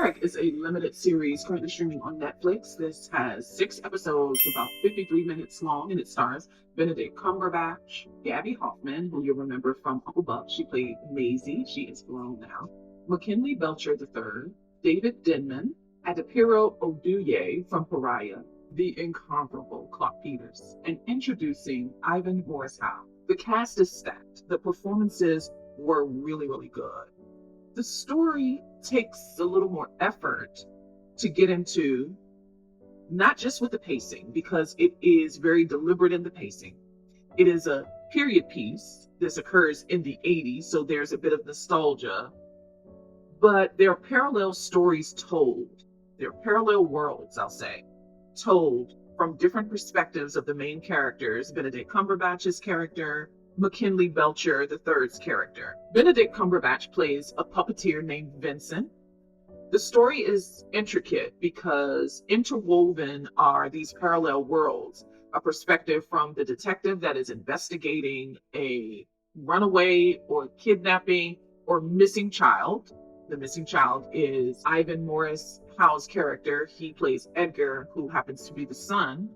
Eric is a limited series currently streaming on Netflix. This has 6 episodes, about 53 minutes long, and it stars Benedict Cumberbatch, Gabby Hoffman, who you'll remember from Uncle Buck. She played Maisie. She is grown now. McKinley Belcher III, David Denman, Adepero Oduye from Pariah, the incomparable Clark Peters, and introducing Ivan Morrishow. The cast is stacked. The performances were really, really good. The story takes a little more effort to get into, not just with the pacing, because it is very deliberate in the pacing. It is a period piece. This occurs in the 80s, so there's a bit of nostalgia. But there are parallel stories told. There are parallel worlds, I'll say, told from different perspectives of the main characters, Benedict Cumberbatch's character, McKinley Belcher III's character. Benedict Cumberbatch plays a puppeteer named Vincent. The story is intricate because interwoven are these parallel worlds, a perspective from the detective that is investigating a runaway or kidnapping or missing child. The missing child is Ivan Morris Howe's character. He plays Edgar, who happens to be the son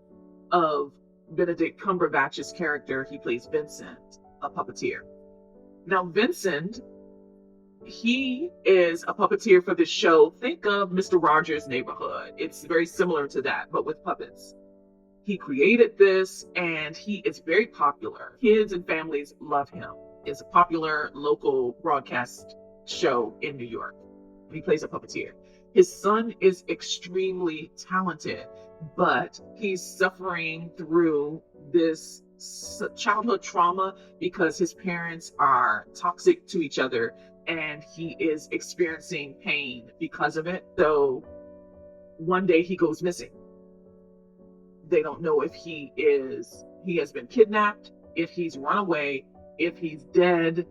of Benedict Cumberbatch's character. He plays Vincent, a puppeteer. Now, Vincent, he is a puppeteer for this show. Think of Mr. Rogers' Neighborhood. It's very similar to that, but with puppets. He created this, and he is very popular. Kids and families love him. It's a popular local broadcast show in New York. He plays a puppeteer. His son is extremely talented, but he's suffering through this childhood trauma because his parents are toxic to each other, and he is experiencing pain because of it. So one day he goes missing. They don't know if he has been kidnapped, if he's run away, if he's dead,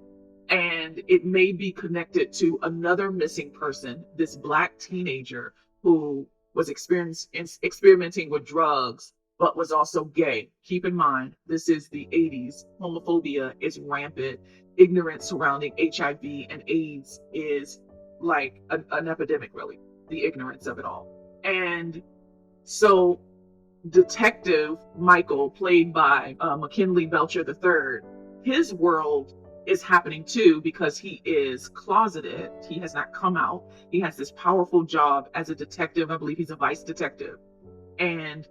and it may be connected to another missing person, this Black teenager who was experimenting with drugs, but was also gay. Keep in mind, this is the 80s. Homophobia is rampant. Ignorance surrounding HIV and AIDS is like an epidemic, really, the ignorance of it all. And so Detective Michael, played by McKinley Belcher III, his world is happening too because he is closeted. He has not come out. He has this powerful job as a detective. I believe he's a vice detective. And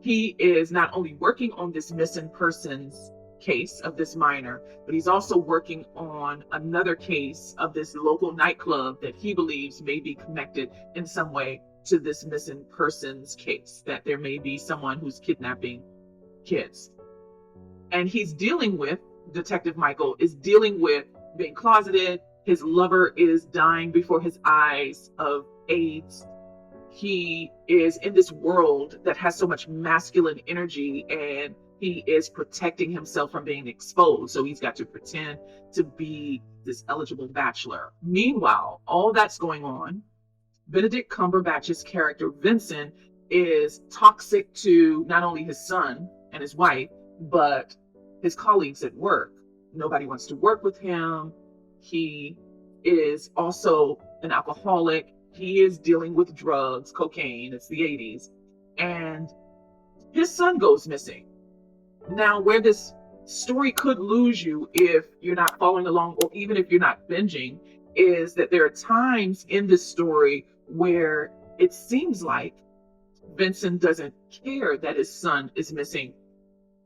he is not only working on this missing persons case of this minor, but he's also working on another case of this local nightclub that he believes may be connected in some way to this missing persons case, that there may be someone who's kidnapping kids. And Detective Michael is dealing with being closeted. His lover is dying before his eyes of AIDS. He is in this world that has so much masculine energy, and he is protecting himself from being exposed. So he's got to pretend to be this eligible bachelor. Meanwhile, all that's going on, Benedict Cumberbatch's character, Vincent, is toxic to not only his son and his wife, but his colleagues at work. Nobody wants to work with him. He is also an alcoholic. He is dealing with drugs, cocaine. It's the 80s. And his son goes missing. Now, where this story could lose you if you're not following along, or even if you're not binging, is that there are times in this story where it seems like Vincent doesn't care that his son is missing.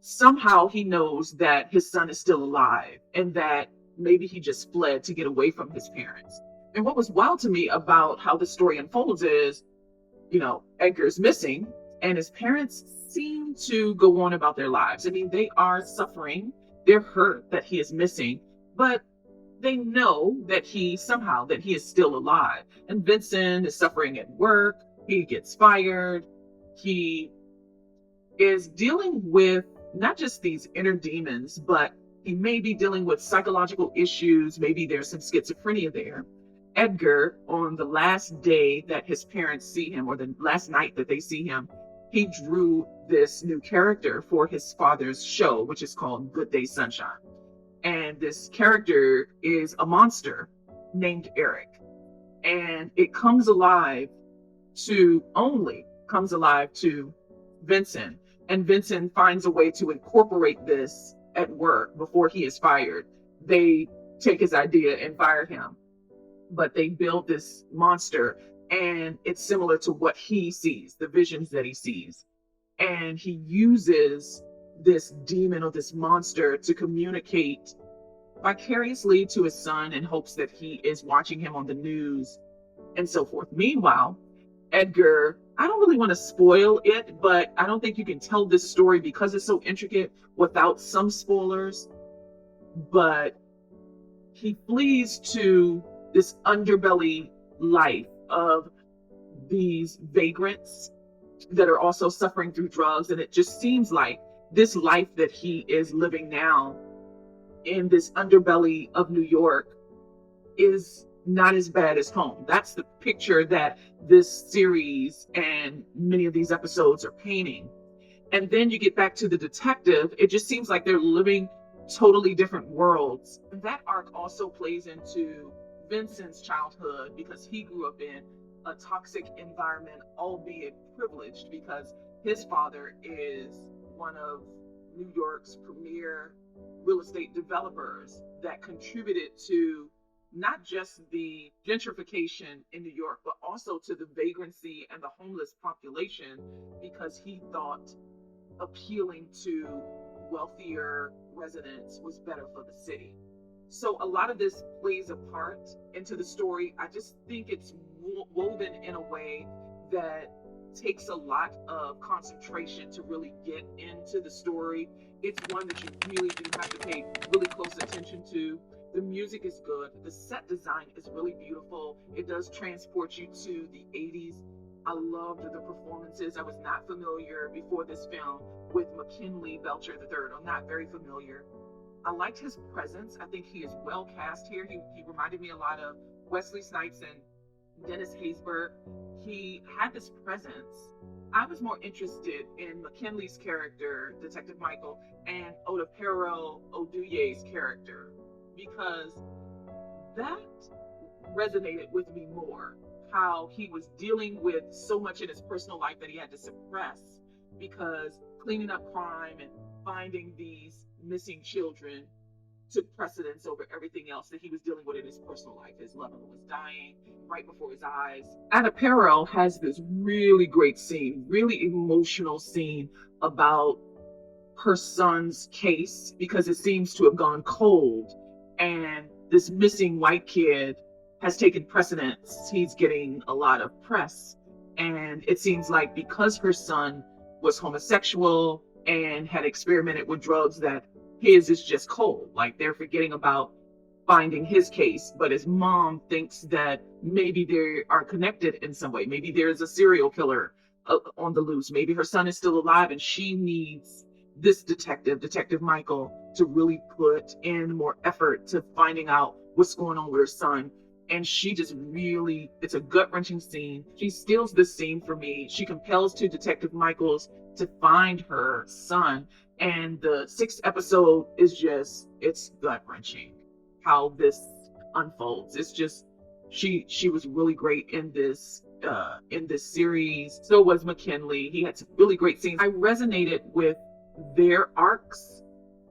Somehow he knows that his son is still alive and that maybe he just fled to get away from his parents. And what was wild to me about how the story unfolds is, Edgar's missing and his parents seem to go on about their lives. I mean, they are suffering. They're hurt that he is missing, but they know that he is still alive. And Vincent is suffering at work. He gets fired. He is dealing with not just these inner demons, but he may be dealing with psychological issues. Maybe there's some schizophrenia there. Edgar, on the last day that his parents see him, or the last night that they see him, he drew this new character for his father's show, which is called Good Day Sunshine. And this character is a monster named Eric. and it comes alive to Vincent. And Vincent finds a way to incorporate this at work before he is fired. They take his idea and fire him, but they build this monster, and it's similar to what he sees, the visions that he sees. And he uses this demon or this monster to communicate vicariously to his son in hopes that he is watching him on the news and so forth. Meanwhile, Edgar, I don't really want to spoil it, but I don't think you can tell this story because it's so intricate without some spoilers. But he flees to this underbelly life of these vagrants that are also suffering through drugs. And it just seems like this life that he is living now in this underbelly of New York is not as bad as home. That's the picture that this series and many of these episodes are painting. And then you get back to the detective. It just seems like they're living totally different worlds. And that arc also plays into Vincent's childhood because he grew up in a toxic environment, albeit privileged, because his father is one of New York's premier real estate developers that contributed to not just the gentrification in New York, but also to the vagrancy and the homeless population, because he thought appealing to wealthier residents was better for the city. So a lot of this plays a part into the story. I just think it's woven in a way that takes a lot of concentration to really get into the story. It's one that you really do have to pay really close attention to. The music is good. The set design is really beautiful. It does transport you to the 80s. I loved the performances. I was not familiar before this film with McKinley Belcher III. I'm not very familiar. I liked his presence. I think he is well cast here. He reminded me a lot of Wesley Snipes and Dennis Haysbert. He had this presence. I was more interested in McKinley's character, Detective Michael, and Odapero Oduye's character, because that resonated with me more. How he was dealing with so much in his personal life that he had to suppress, because cleaning up crime and finding these missing children took precedence over everything else that he was dealing with in his personal life. His lover was dying right before his eyes. Adapero has this really great scene, really emotional scene about her son's case, because it seems to have gone cold, and this missing white kid has taken precedence. He's getting a lot of press, and it seems like because her son was homosexual and had experimented with drugs, that his is just cold. Like, they're forgetting about finding his case, but his mom thinks that maybe they are connected in some way. Maybe there's a serial killer on the loose. Maybe her son is still alive, and she needs this Detective Michael, to really put in more effort to finding out what's going on with her son. And she just really, it's a gut-wrenching scene. She steals this scene for me. She compels two Detective Michaels to find her son. And the 6th episode is just, it's gut-wrenching how this unfolds. It's just, she was really great in this series. So was McKinley. He had some really great scenes. I resonated with their arcs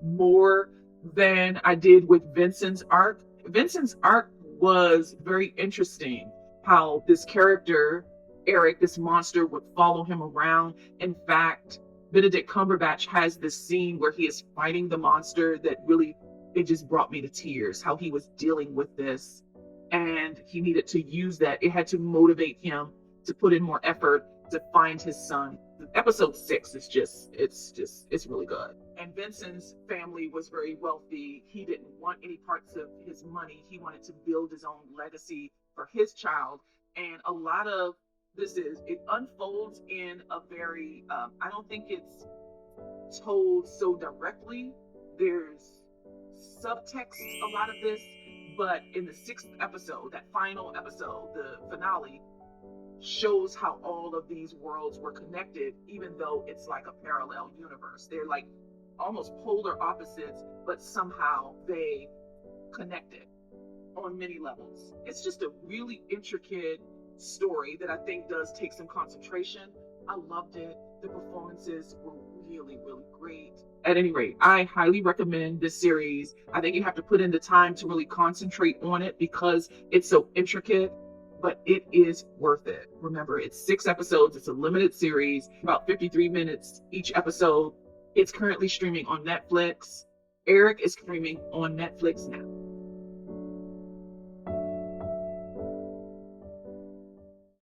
more than I did with Vincent's arc. Vincent's arc was very interesting, how this character, Eric, this monster, would follow him around. In fact, Benedict Cumberbatch has this scene where he is fighting the monster that really, it just brought me to tears, how he was dealing with this, and he needed to use that. It had to motivate him to put in more effort to find his son. Episode 6 is it's really good. And Vincent's family was very wealthy. He didn't want any parts of his money. He wanted to build his own legacy for his child. And a lot of it unfolds in a very, I don't think it's told so directly. There's subtext, a lot of this, but in the 6th episode, that final episode, the finale, shows how all of these worlds were connected, even though it's like a parallel universe. They're like almost polar opposites, but somehow they connected. on many levels. It's just a really intricate story that I think does take some concentration. I loved it. The performances were really, really great. At any rate, I highly recommend this series. I think you have to put in the time to really concentrate on it because it's so intricate, but it is worth it. Remember, it's 6 episodes, it's a limited series, about 53 minutes each episode. It's currently streaming on Netflix. Eric is streaming on Netflix now.